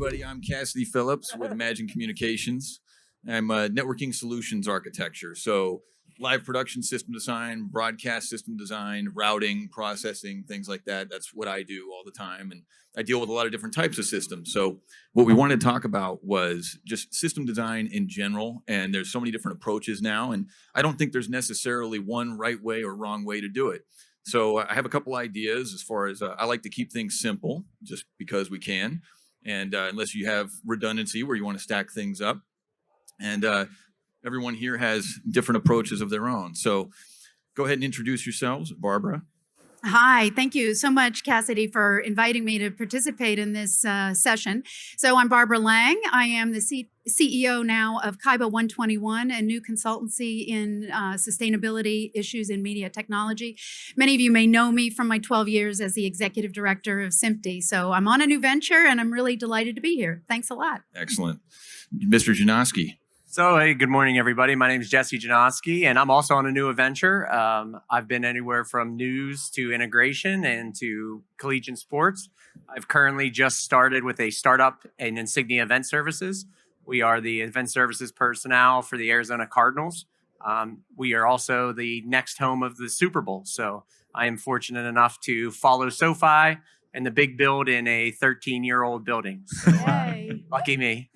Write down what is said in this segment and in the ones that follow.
everybody. I'm Cassidy Phillips with Imagine Communications. I'm a networking solutions architecture. So live production system design, broadcast system design, routing, processing, things like that. That's what I do all the time. And I deal with a lot of different types of systems. So what we wanted to talk about was just system design in general. And there's so many different approaches now. And I don't think there's necessarily one right way or wrong way to do it. So I have a couple ideas as far as I like to keep things simple just because we can. And unless you have redundancy where you want to stack things up. And everyone here has different approaches of their own. So go ahead and introduce yourselves. Barbara. Hi, thank you so much, Cassidy, for inviting me to participate in this session. So I'm Barbara Lang. I am the CEO now of Kaiba 121, a new consultancy in sustainability issues in media technology. Many of you may know me from my 12 years as the executive director of SMPTE. So I'm on a new venture and I'm really delighted to be here. Thanks a lot. Excellent. Mr. Janoski. So, hey, good morning, everybody. My name is Jesse Janoski, and I'm also on a new adventure. I've been anywhere from news to integration and to collegiate sports. I've currently just started with a startup in Insignia Event Services. We are the event services personnel for the Arizona Cardinals. We are also the next home of the Super Bowl. So I am fortunate enough to follow SoFi and the big build in a 13-year-old building. So, lucky me.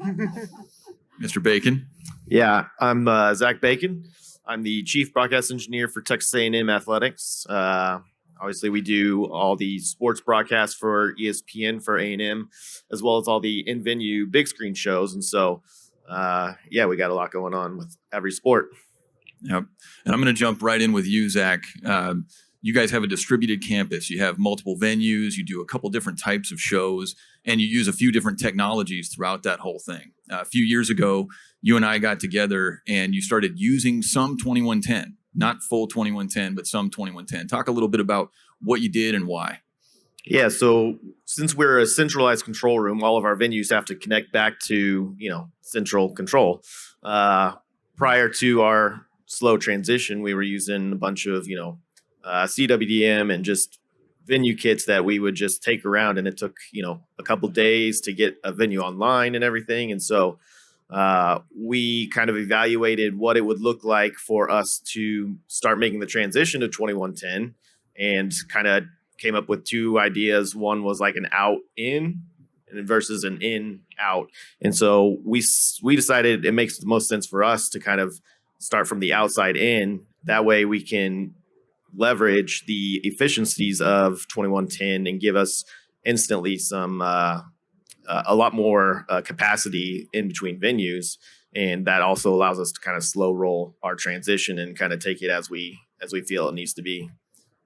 Mr. Bacon. Yeah, I'm Zach Bacon. I'm the Chief Broadcast Engineer for Texas A&M Athletics. Obviously, we do all the sports broadcasts for ESPN for A&M, as well as all the in-venue big screen shows. And so, we got a lot going on with every sport. Yep. And I'm going to jump right in with you, Zach. You guys have a distributed campus. You have multiple venues. You do a couple different types of shows, and you use a few different technologies throughout that whole thing. A few years ago, you and I got together and you started using some 2110, not full 2110, but some 2110. Talk a little bit about what you did and why. Yeah, so since we're a centralized control room, all of our venues have to connect back to, central control. Prior to our slow transition, we were using a bunch of, CWDM and just venue kits that we would just take around, and it took a couple days to get a venue online and everything. And so we kind of evaluated what it would look like for us to start making the transition to 2110, and kind of came up with two ideas. One was like an out in versus an in out. And so we decided it makes the most sense for us to kind of start from the outside in. That way we can leverage the efficiencies of 2110 and give us instantly some a lot more capacity in between venues, and that also allows us to kind of slow roll our transition and kind of take it as we feel it needs to be.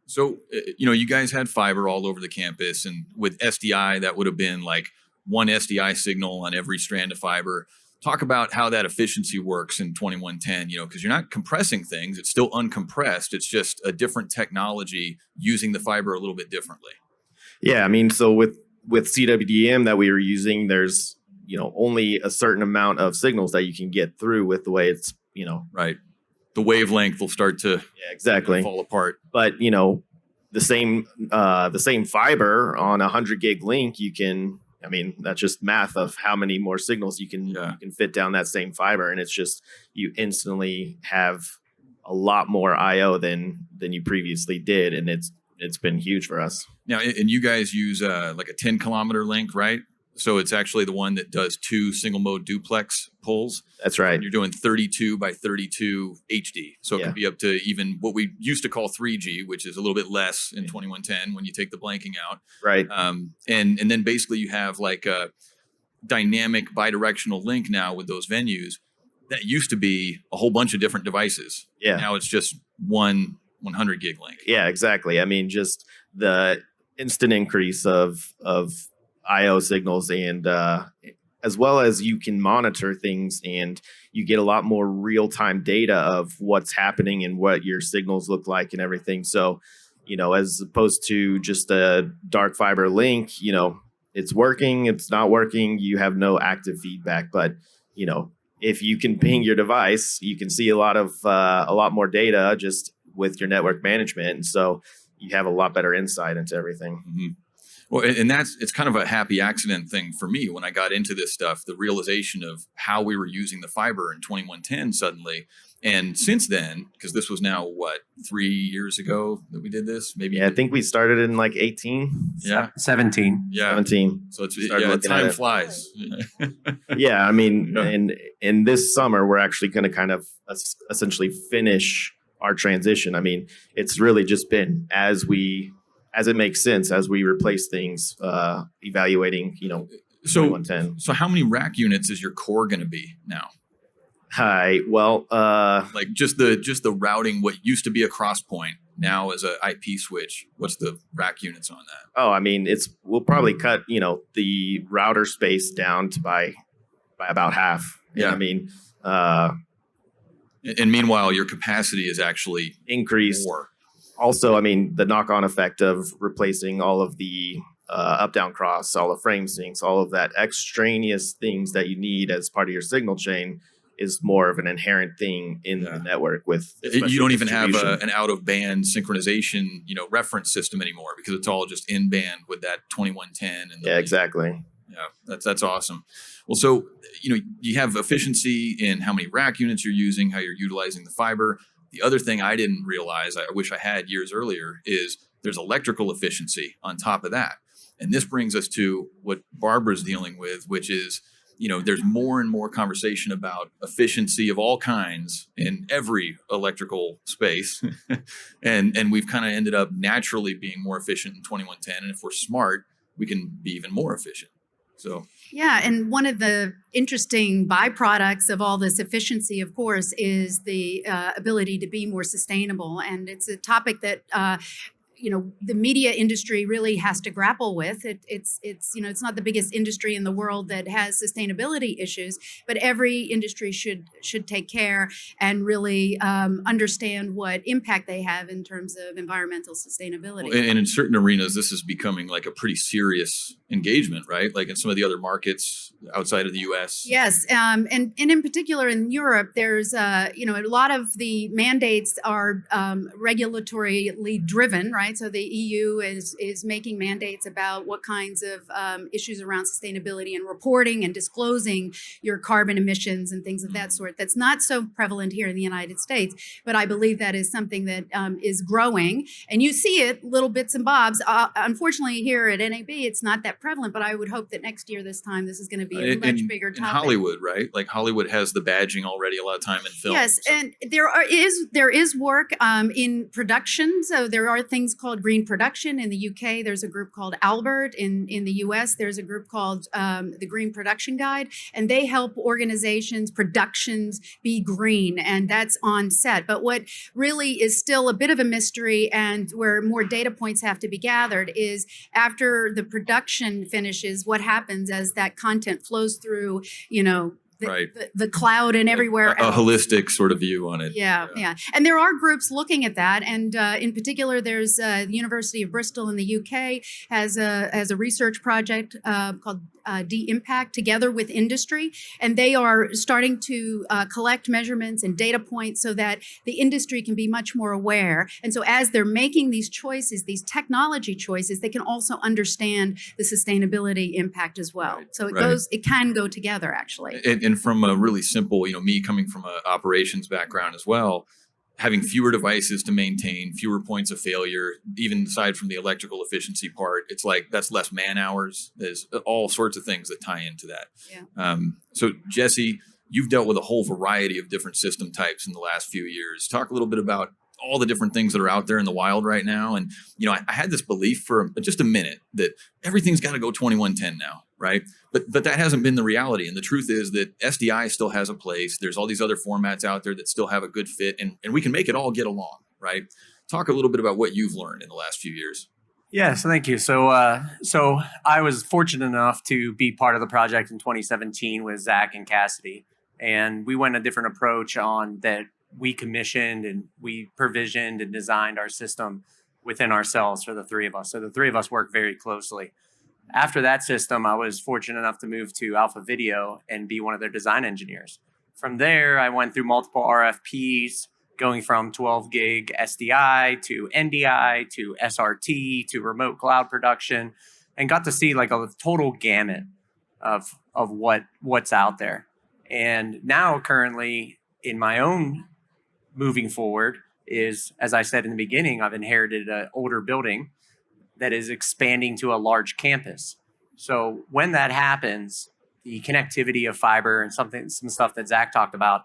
So you guys had fiber all over the campus, and with SDI that would have been like one SDI signal on every strand of fiber. Talk about how that efficiency works in 2110, because you're not compressing things. It's still uncompressed. It's just a different technology using the fiber a little bit differently. Yeah, I mean, so with CWDM that we were using, there's, only a certain amount of signals that you can get through with the way it's, Right. The wavelength will start to exactly fall apart. But, the same fiber on a 100 gig link, that's just math of how many more signals you can fit down that same fiber. And it's just, you instantly have a lot more IO than you previously did. And it's been huge for us. Now, and you guys use like a 10 kilometer link, right? So it's actually the one that does 2 single mode duplex pulls. That's right. And you're doing 32 by 32 HD. So it can be up to even what we used to call 3G, which is a little bit less in 2110 when you take the blanking out. Right. And then basically you have like a dynamic bidirectional link now with those venues. That used to be a whole bunch of different devices. Yeah. Now it's just one 100 gig link. Yeah, exactly. I mean, just the instant increase of IO signals, and as well as you can monitor things, and you get a lot more real-time data of what's happening and what your signals look like and everything. So, as opposed to just a dark fiber link, it's working, it's not working, you have no active feedback. But, if you can ping your device, you can see a lot more data just with your network management. And so you have a lot better insight into everything. Mm-hmm. Well, and it's kind of a happy accident thing for me when I got into this stuff, the realization of how we were using the fiber in 2110 suddenly. And since then, because this was now what, 3 years ago that we did this, maybe. Yeah, I think we started in like 18, Yeah. 17. Yeah. 17. So Started looking at time it. flies. Yeah, I mean, Yeah. in this summer, we're actually going to kind of essentially finish our transition. I mean, it's really just been as it makes sense, as we replace things, evaluating, So, 2110. so how many rack units is your core going to be now? Hi. Well, Like just the routing, what used to be a cross point now is a IP switch. What's the rack units on that? I mean, we'll probably cut, the router space down to by about half. And Yeah. I mean, And meanwhile, your capacity is actually increased. more. Also, I mean, the knock-on effect of replacing all of the up-down cross, all the frame syncs, all of that extraneous things that you need as part of your signal chain is more of an inherent thing in Yeah. the network. With You don't even have distribution. an out of band synchronization, reference system anymore because it's all just in band with that 2110. And Yeah, exactly. Yeah, that's awesome. Well, so you have efficiency in how many rack units you're using, how you're utilizing the fiber. The other thing I didn't realize, I wish I had years earlier, is there's electrical efficiency on top of that. And this brings us to what Barbara's dealing with, which is, there's more and more conversation about efficiency of all kinds in every electrical space. and we've kind of ended up naturally being more efficient in 2110. And if we're smart, we can be even more efficient. So Yeah, and one of the interesting byproducts of all this efficiency, of course, is the ability to be more sustainable. And it's a topic that the media industry really has to grapple with. It's not the biggest industry in the world that has sustainability issues, but every industry should take care and really understand what impact they have in terms of environmental sustainability. and in certain arenas, this is becoming like a pretty serious engagement, right? Like in some of the other markets outside of the U.S. Yes, and in particular in Europe, there's a lot of the mandates are regulatorily driven, right? So the EU is making mandates about what kinds of issues around sustainability and reporting and disclosing your carbon emissions and things of that sort. That's not so prevalent here in the United States, but I believe that is something that is growing, and you see it little bits and bobs. Unfortunately, here at NAB, it's not that prevalent, but I would hope that next year this time this is going to be a much bigger topic. In Hollywood, right? Like Hollywood has the badging already a lot of time in film. Yes, so. and there is work in production. So there are things called green production in the UK. There's a group called Albert in the US. There's a group called the Green Production Guide, and they help organizations, productions be green, and that's on set. But what really is still a bit of a mystery, and where more data points have to be gathered, is after the production finishes, what happens as that content flows through, Right. the cloud and everywhere a else. holistic sort of view on it. Yeah. And there are groups looking at that. And in particular, there's the University of Bristol in the UK has a research project called D-Impact together with industry. And they are starting to collect measurements and data points so that the industry can be much more aware. And so as they're making these choices, these technology choices, they can also understand the sustainability impact as well. Right, So right. it can go together, actually. And from a really simple, me coming from an operations background as well, having fewer devices to maintain, fewer points of failure, even aside from the electrical efficiency part, it's like that's less man hours. There's all sorts of things that tie into that. Yeah. So Jesse, you've dealt with a whole variety of different system types in the last few years. Talk a little bit about all the different things that are out there in the wild right now. And, I had this belief for just a minute that everything's got to go 2110 now, right? But that hasn't been the reality. And the truth is that SDI still has a place. There's all these other formats out there that still have a good fit, and we can make it all get along, right? Talk a little bit about what you've learned in the last few years. Yeah, so thank you. So I was fortunate enough to be part of the project in 2017 with Zach and Cassidy. And we went a different approach on that. We commissioned and we provisioned and designed our system within ourselves for the three of us. So the three of us work very closely. After that system, I was fortunate enough to move to Alpha Video and be one of their design engineers. From there, I went through multiple RFPs, going from 12 gig SDI to NDI to SRT to remote cloud production and got to see like a total gamut of what's out there. And now currently in my own moving forward is, as I said in the beginning, I've inherited an older building that is expanding to a large campus. So when that happens, the connectivity of fiber and some stuff that Zach talked about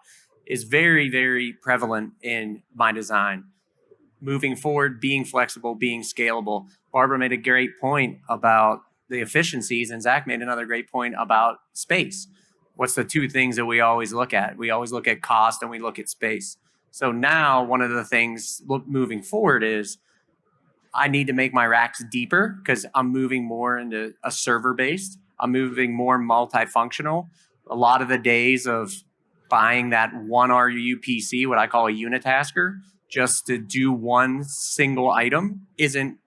is very, very prevalent in my design. Moving forward, being flexible, being scalable. Barbara made a great point about the efficiencies, and Zach made another great point about space. What's the two things that we always look at? We always look at cost and we look at space. So now one of the things moving forward is I need to make my racks deeper because I'm moving more into a server based. I'm moving more multifunctional. A lot of the days of buying that one RU PC, what I call a unitasker, just to do one single item isn't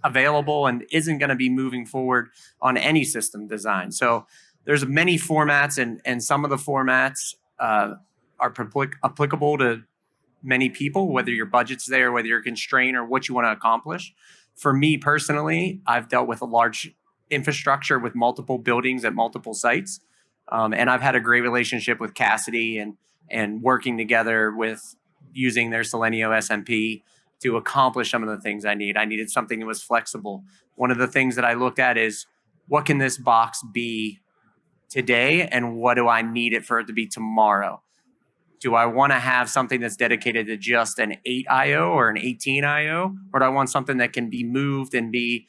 available and isn't going to be moving forward on any system design. So there's many formats, and some of the formats are applicable to many people, whether your budget's there, whether you're constrained or what you want to accomplish. For me personally, I've dealt with a large infrastructure with multiple buildings at multiple sites. And I've had a great relationship with Cassidy and working together with using their Selenium SMP to accomplish some of the things I need. I needed something that was flexible. One of the things that I looked at is, what can this box be today and what do I need it for it to be tomorrow? Do I want to have something that's dedicated to just an 8 IO or an 18 IO? Or do I want something that can be moved and be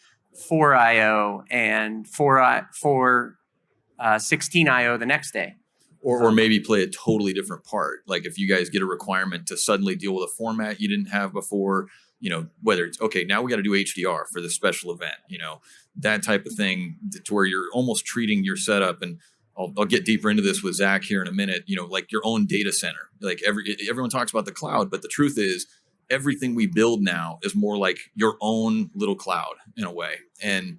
4 IO and 16 IO the next day? Or maybe play a totally different part. Like if you guys get a requirement to suddenly deal with a format you didn't have before, whether it's, okay, now we got to do HDR for this special event, that type of thing, to where you're almost treating your setup. And I'll get deeper into this with Zach here in a minute, like your own data center. Like everyone talks about the cloud, but the truth is everything we build now is more like your own little cloud in a way. And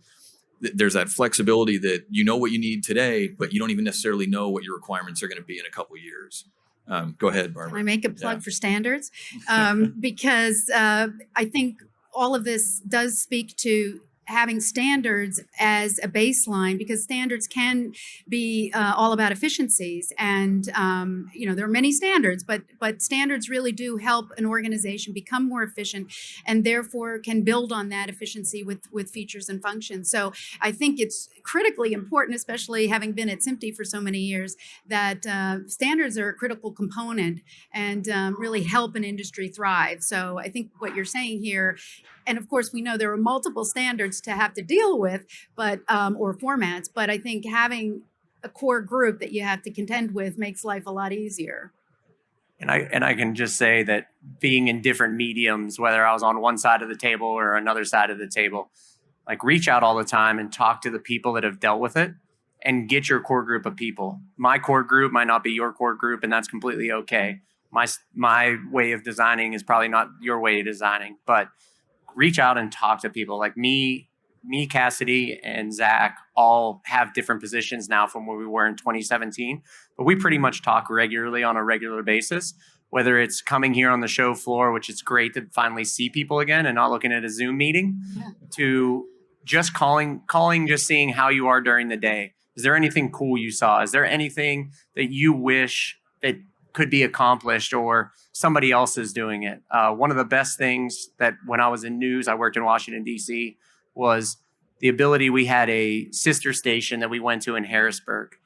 there's that flexibility that what you need today, but you don't even necessarily know what your requirements are going to be in a couple of years. Go ahead, Barbara. Can I make a plug for standards? Because I think all of this does speak to having standards as a baseline, because standards can be all about efficiencies. And, there are many standards, but standards really do help an organization become more efficient and therefore can build on that efficiency with features and functions. So I think it's critically important, especially having been at SMPTE for so many years, that standards are a critical component and really help an industry thrive. So I think what you're saying here, and of course, we know there are multiple standards to have to deal with, but or formats. But I think having a core group that you have to contend with makes life a lot easier. And I can just say that being in different mediums, whether I was on one side of the table or another side of the table, like reach out all the time and talk to the people that have dealt with it and get your core group of people. My core group might not be your core group, and that's completely okay. My way of designing is probably not your way of designing, but reach out and talk to people. Like me, Cassidy, and Zach all have different positions now from where we were in 2017, but we pretty much talk regularly on a regular basis, whether it's coming here on the show floor, which is great to finally see people again and not looking at a Zoom meeting, to just calling, just seeing how you are during the day. Is there anything cool you saw? Is there anything that you wish that could be accomplished or somebody else is doing it? One of the best things that when I was in news, I worked in Washington, D.C., was the ability. We had a sister station that we went to in Harrisburg.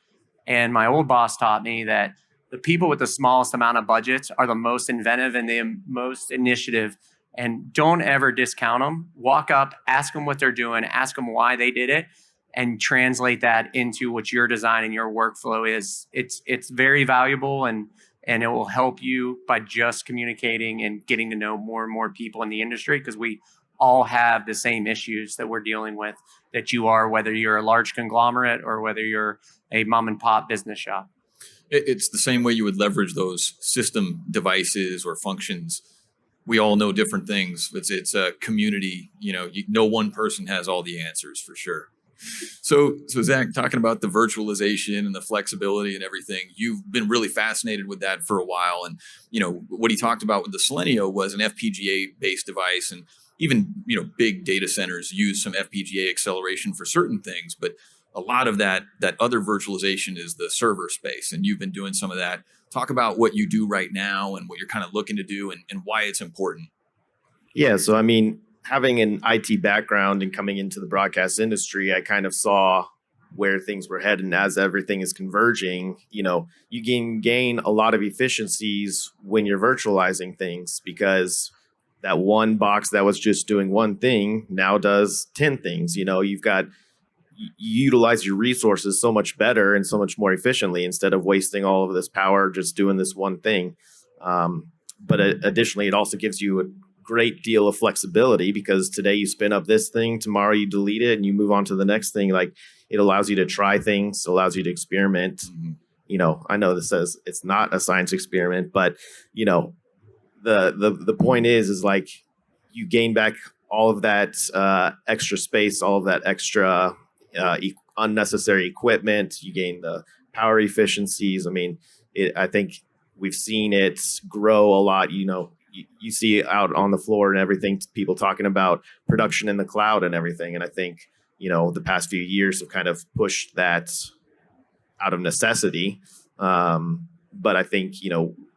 And my old boss taught me that the people with the smallest amount of budgets are the most inventive and the most initiative. And don't ever discount them. Walk up, ask them what they're doing, ask them why they did it, and translate that into what your design and your workflow is. It's very valuable, and it will help you by just communicating and getting to know more and more people in the industry, because we all have the same issues that we're dealing with that you are, whether you're a large conglomerate or whether you're a mom and pop business shop. It's the same way you would leverage those system devices or functions. We all know different things. It's a community, no one person has all the answers for sure. So Zach, talking about the virtualization and the flexibility and everything, you've been really fascinated with that for a while. And, what he talked about with the Selenium was an FPGA based device. And, even, big data centers use some FPGA acceleration for certain things, but a lot of that other virtualization is the server space. And you've been doing some of that. Talk about what you do right now and what you're kind of looking to do and why it's important. Yeah, so I mean, having an IT background and coming into the broadcast industry, I kind of saw where things were headed. And as everything is converging, you can gain a lot of efficiencies when you're virtualizing things, because that one box that was just doing one thing now does 10 things. You utilize your resources so much better and so much more efficiently instead of wasting all of this power just doing this one thing. But additionally, it also gives you a great deal of flexibility, because today you spin up this thing, tomorrow you delete it and you move on to the next thing. Like, it allows you to try things, allows you to experiment. Mm-hmm. I know this says it's not a science experiment, but the point is like, you gain back all of that extra space, all of that extra unnecessary equipment. You gain the power efficiencies. I mean, I think we've seen it grow a lot. You see out on the floor and everything, people talking about production in the cloud and everything. And I think, the past few years have kind of pushed that out of necessity. But I think,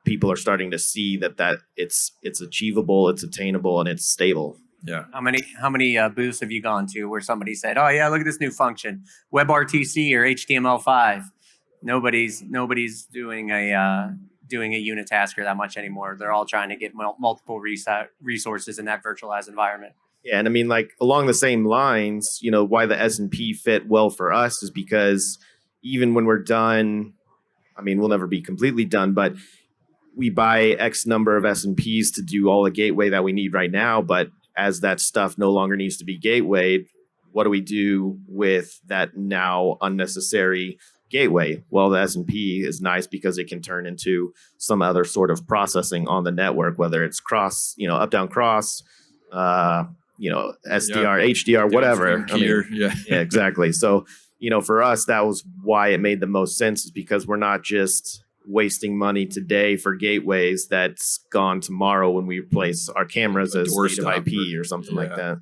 people are starting to see that it's achievable, it's attainable, and it's stable. Yeah. How many booths have you gone to where somebody said, "Oh yeah, look at this new function, WebRTC or HTML5"? Nobody's doing a unitasker that much anymore. They're all trying to get multiple resources in that virtualized environment. Yeah, and I mean, like, along the same lines, why the S&P fit well for us is because even when we're done, I mean, we'll never be completely done, but we buy X number of S&Ps to do all the gateway that we need right now. But as that stuff no longer needs to be gatewayed, what do we do with that now unnecessary gateway? Well, the S&P is nice because it can turn into some other sort of processing on the network, whether it's cross, up, down, cross, SDR, HDR, whatever. Yeah, exactly. So, for us, that was why it made the most sense, is because we're not just wasting money today for gateways that's gone tomorrow when we replace our cameras as native IP or something like that.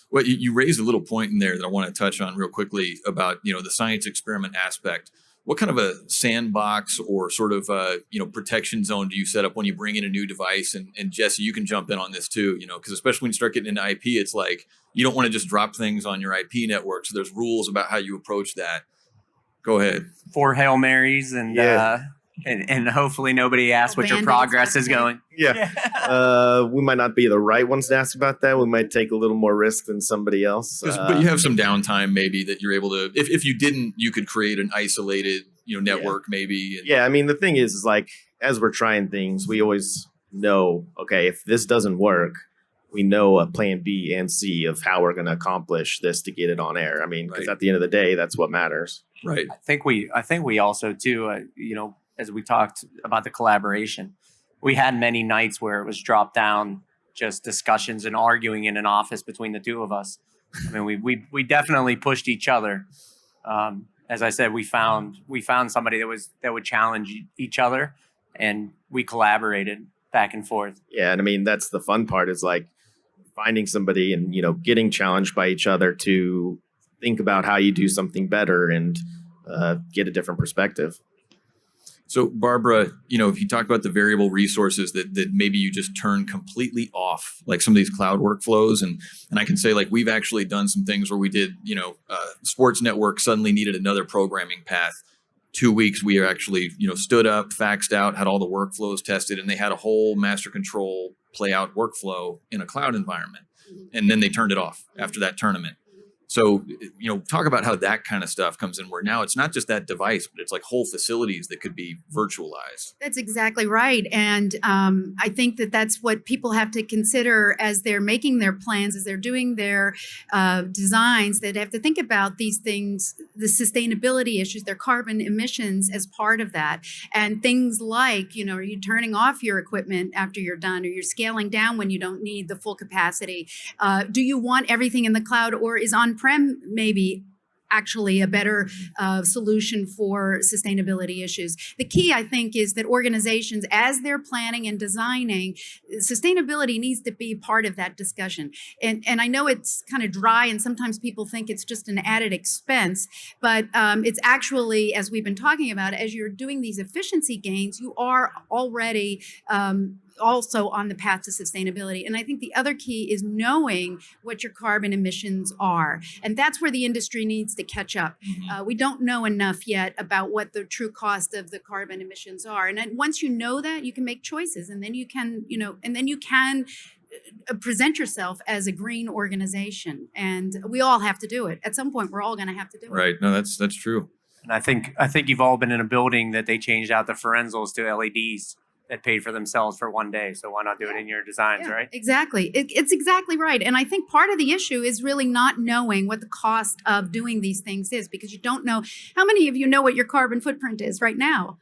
Well, you raised a little point in there that I want to touch on real quickly about, the science experiment aspect. What kind of a sandbox or sort of, protection zone do you set up when you bring in a new device? And Jesse, you can jump in on this too, because especially when you start getting into IP, it's like, you don't want to just drop things on your IP network. So there's rules about how you approach that. Go ahead. 4 Hail Marys and hopefully nobody asks what your progress is going. Yeah. We might not be the right ones to ask about that. We might take a little more risk than somebody else. But you have some downtime maybe that you're able to, if you didn't, you could create an isolated, network maybe. Yeah. I mean, the thing is like, as we're trying things, we always know, okay, if this doesn't work, we know a plan B and C of how we're going to accomplish this to get it on air. I mean, because at the end of the day, that's what matters. Right. I think we also too, as we talked about the collaboration, we had many nights where it was dropped down, just discussions and arguing in an office between the two of us. I mean, we definitely pushed each other. As I said, we found somebody that would challenge each other, and we collaborated back and forth. Yeah, and I mean, that's the fun part, is like finding somebody and getting challenged by each other to think about how you do something better and get a different perspective. So Barbara, if you talk about the variable resources that maybe you just turn completely off, like some of these cloud workflows, and I can say, like, we've actually done some things where we did, sports network suddenly needed another programming path. 2 weeks, we actually, stood up, faxed out, had all the workflows tested, and they had a whole master control play out workflow in a cloud environment. And then they turned it off after that tournament. So, talk about how that kind of stuff comes in, where now it's not just that device, but it's like whole facilities that could be virtualized. That's exactly right. And I think that's what people have to consider as they're making their plans, as they're doing their designs, that have to think about these things, the sustainability issues, their carbon emissions as part of that. And things like, are you turning off your equipment after you're done, or you're scaling down when you don't need the full capacity? Do you want everything in the cloud, or is on-prem maybe actually a better solution for sustainability issues. The key, I think, is that organizations, as they're planning and designing, sustainability needs to be part of that discussion. And I know it's kind of dry, and sometimes people think it's just an added expense, but it's actually, as we've been talking about, as you're doing these efficiency gains, you are already also on the path to sustainability. And I think the other key is knowing what your carbon emissions are. And that's where the industry needs to catch up. We don't know enough yet about what the true cost of the carbon emissions are. And then once you know that, you can make choices, and then you can, present yourself as a green organization. And we all have to do it. At some point, we're all going to have to do it. Right. No, that's true. And I think you've all been in a building that they changed out the Forenzals to LEDs that paid for themselves for one day. So why not do it in your designs, Yeah, right? exactly. It's exactly right. And I think part of the issue is really not knowing what the cost of doing these things is, because you don't know. How many of you know what your carbon footprint is right now?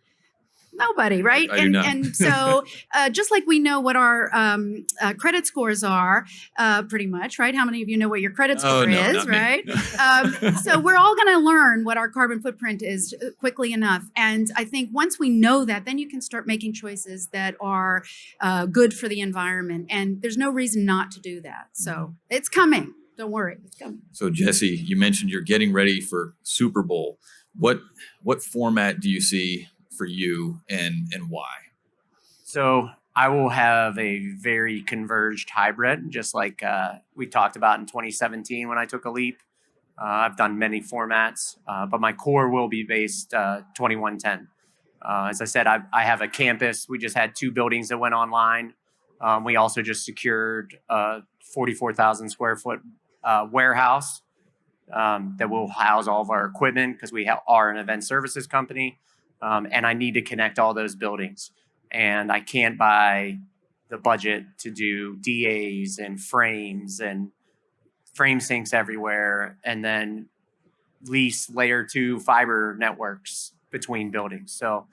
Nobody, right? I do not. And so just like we know what our credit scores are, pretty much, right? How many of you know what your credit score no, is, not me. right? So we're all going to learn what our carbon footprint is quickly enough. And I think once we know that, then you can start making choices that are good for the environment. And there's no reason not to do that. So it's coming. Don't worry, it's coming. So Jesse, you mentioned you're getting ready for Super Bowl. What format do you see for you, and why? So I will have a very converged hybrid, just like we talked about in 2017 when I took a leap. I've done many formats, but my core will be based 2110. As I said, I have a campus. We just had 2 buildings that went online. We also just secured a 44,000 square foot warehouse that will house all of our equipment, because we are an event services company. And I need to connect all those buildings. And I can't buy the budget to do DAs and frame sinks everywhere, and then lease layer 2 fiber networks between buildings. So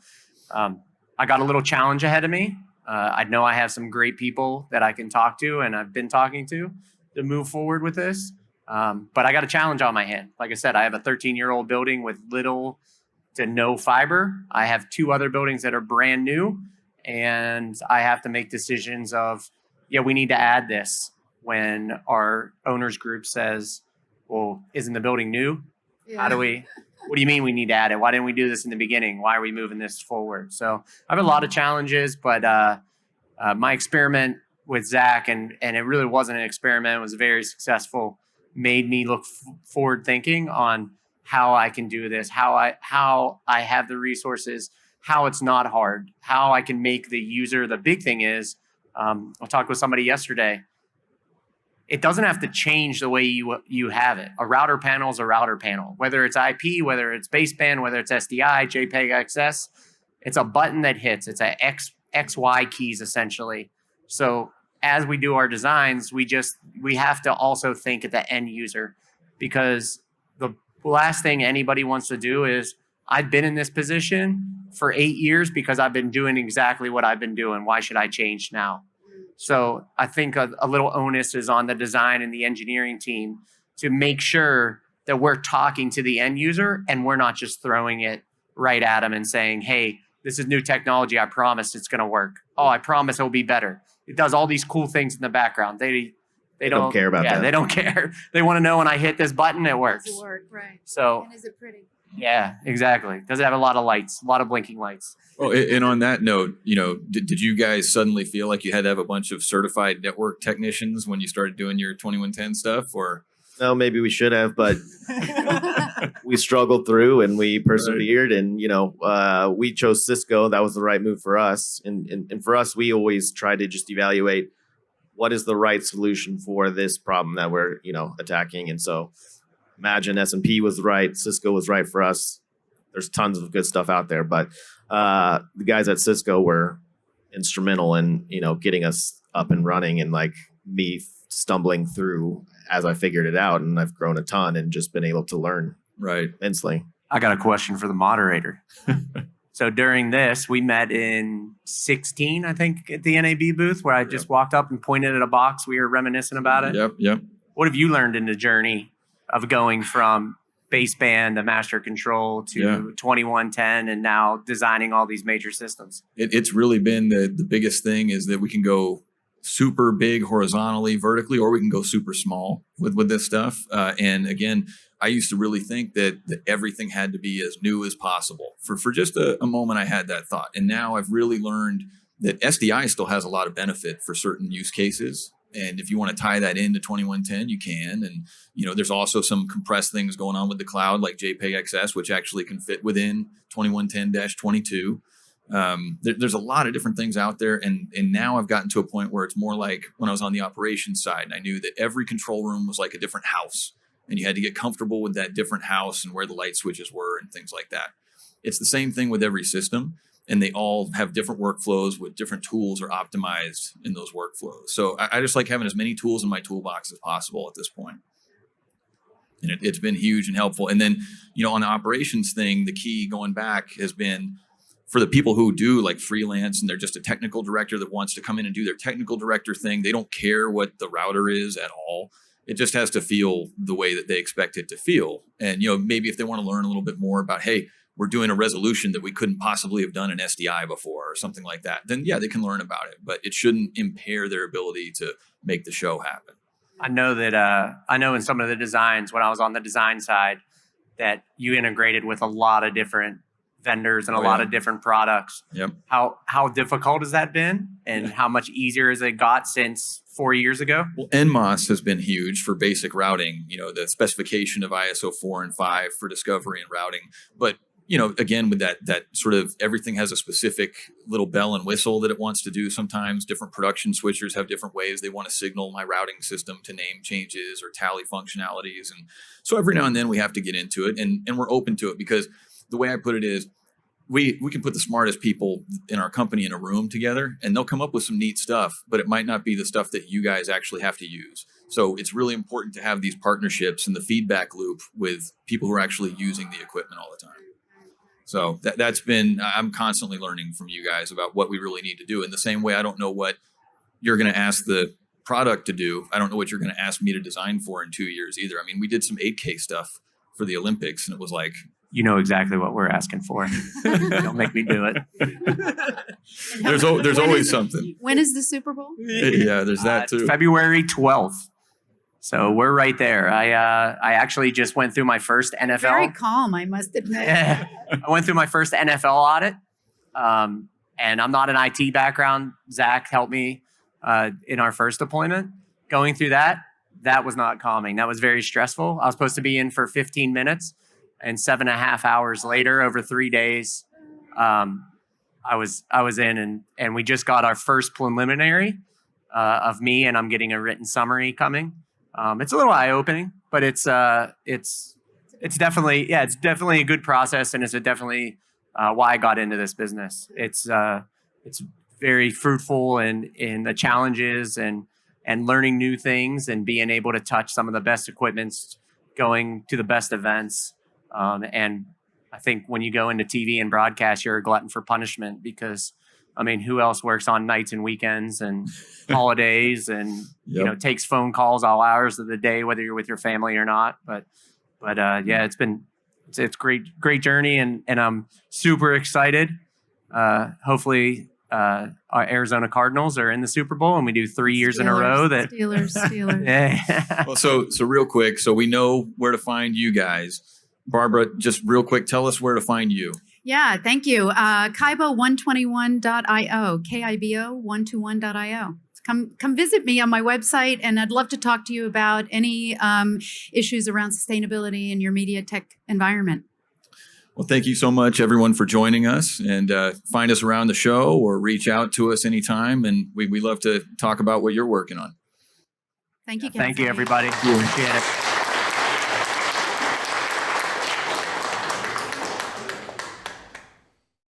I got a little challenge ahead of me. I know I have some great people that I can talk to, and I've been talking to move forward with this. But I got a challenge on my hand. Like I said, I have a 13-year-old building with little to no fiber. I have 2 other buildings that are brand new, and I have to make decisions of, we need to add this, when our owners group says, well, isn't the building new? Yeah. What do you mean we need to add it? Why didn't we do this in the beginning? Why are we moving this forward? So I have a lot of challenges, but my experiment with Zach, and it really wasn't an experiment, it was very successful, made me look forward thinking on how I can do this, how I have the resources, how it's not hard, how I can make the user. The big thing is, I talked with somebody yesterday. It doesn't have to change the way you have it. A router panel is a router panel, whether it's IP, whether it's baseband, whether it's SDI, JPEG, XS. It's a button that hits. It's a XY keys essentially. So as we do our designs, we have to also think at the end user, because the last thing anybody wants to do is, I've been in this position for 8 years because I've been doing exactly what I've been doing. Why should I change now? So I think a little onus is on the design and the engineering team to make sure that we're talking to the end user, and we're not just throwing it right at them and saying, hey, this is new technology. I promise it's going to work. Oh, I promise it'll be better. It does all these cool things in the background. They don't care about that. They don't care. They want to know when I hit this button, it works. Does it work, right? So, And is it pretty? yeah, exactly. Does it have a lot of lights, a lot of blinking lights? Well, and on that note, did you guys suddenly feel like you had to have a bunch of certified network technicians when you started doing your 2110 stuff, or? No, maybe we should have, but we struggled through and we persevered, and we chose Cisco. That was the right move for us, and for us, we always try to just evaluate what is the right solution for this problem that we're attacking. And so imagine S&P was right, Cisco was right for us. There's tons of good stuff out there, but the guys at Cisco were instrumental in getting us up and running, and like me stumbling through as I figured it out, and I've grown a ton and just been able to learn immensely. I got a question for the moderator. So during this, we met in 16, I think, at the NAB booth, where I just walked up and pointed at a box. We were reminiscing about it. Yep. What have you learned in the journey of going from baseband, the master control to Yeah. 2110, and now designing all these major systems. It's really been the biggest thing is that we can go super big horizontally, vertically, or we can go super small with this stuff. And again, I used to really think that everything had to be as new as possible. For just a moment, I had that thought. And now I've really learned that SDI still has a lot of benefit for certain use cases. And if you want to tie that into 2110, you can. And, there's also some compressed things going on with the cloud like JPEG XS, which actually can fit within 2110-22. There's a lot of different things out there. And now I've gotten to a point where it's more like when I was on the operations side, and I knew that every control room was like a different house. And you had to get comfortable with that different house and where the light switches were and things like that. It's the same thing with every system. And they all have different workflows with different tools are optimized in those workflows. So I just like having as many tools in my toolbox as possible at this point. And it's been huge and helpful. And then, on the operations thing, the key going back has been for the people who do like freelance and they're just a technical director that wants to come in and do their technical director thing. They don't care what the router is at all. It just has to feel the way that they expect it to feel. And, maybe if they want to learn a little bit more about, hey, we're doing a resolution that we couldn't possibly have done in SDI before or something like that, then yeah, they can learn about it, but it shouldn't impair their ability to make the show happen. I know that I know in some of the designs when I was on the design side that you integrated with a lot of different vendors and a lot of different products. Yep. How difficult has that been, and how much easier has it got since 4 years ago? Well, NMOS has been huge for basic routing, the specification of ISO 4 and 5 for discovery and routing. But, again, with that sort of everything has a specific little bell and whistle that it wants to do. Sometimes different production switchers have different ways they want to signal my routing system to name changes or tally functionalities. And so every now and then we have to get into it, and we're open to it because the way I put it is we can put the smartest people in our company in a room together and they'll come up with some neat stuff, but it might not be the stuff that you guys actually have to use. So it's really important to have these partnerships and the feedback loop with people who are actually using the equipment all the time. So that's been, I'm constantly learning from you guys about what we really need to do. In the same way, I don't know what you're going to ask the product to do. I don't know what you're going to ask me to design for in 2 years either. I mean, we did some 8K stuff for the Olympics and it was like, You know exactly what we're asking for. Don't make me do it. there's always something. When is the Super Bowl? Yeah, there's that too. February 12th. So we're right there. I actually just went through my first NFL. Very calm, I must admit. Yeah. I went through my first NFL audit. And I'm not an IT background. Zach helped me in our first deployment. Going through that was not calming. That was very stressful. I was supposed to be in for 15 minutes. And 7.5 hours later, over 3 days, I was in, and we just got our first preliminary of me, and I'm getting a written summary coming. It's a little eye opening, but it's definitely a good process, and it's definitely why I got into this business. It's very fruitful in the challenges and learning new things and being able to touch some of the best equipments, going to the best events. And I think when you go into TV and broadcast, you're a glutton for punishment because, I mean, who else works on nights and weekends and holidays and, takes phone calls all hours of the day, whether you're with your family or not. But yeah, it's great journey. And I'm super excited. Hopefully, our Arizona Cardinals are in the Super Bowl and we do 3 years in a row that Steelers. Yeah. Well, so real quick, so we know where to find you guys. Barbara, just real quick, tell us where to find you. Yeah, thank you. Kibo121.io, KIBO121.io. Come visit me on my website, and I'd love to talk to you about any issues around sustainability in your media tech environment. Well, thank you so much, everyone, for joining us. And find us around the show or reach out to us anytime. And we love to talk about what you're working on. Thank you, Thank you, Cassidy. everybody. Appreciate it.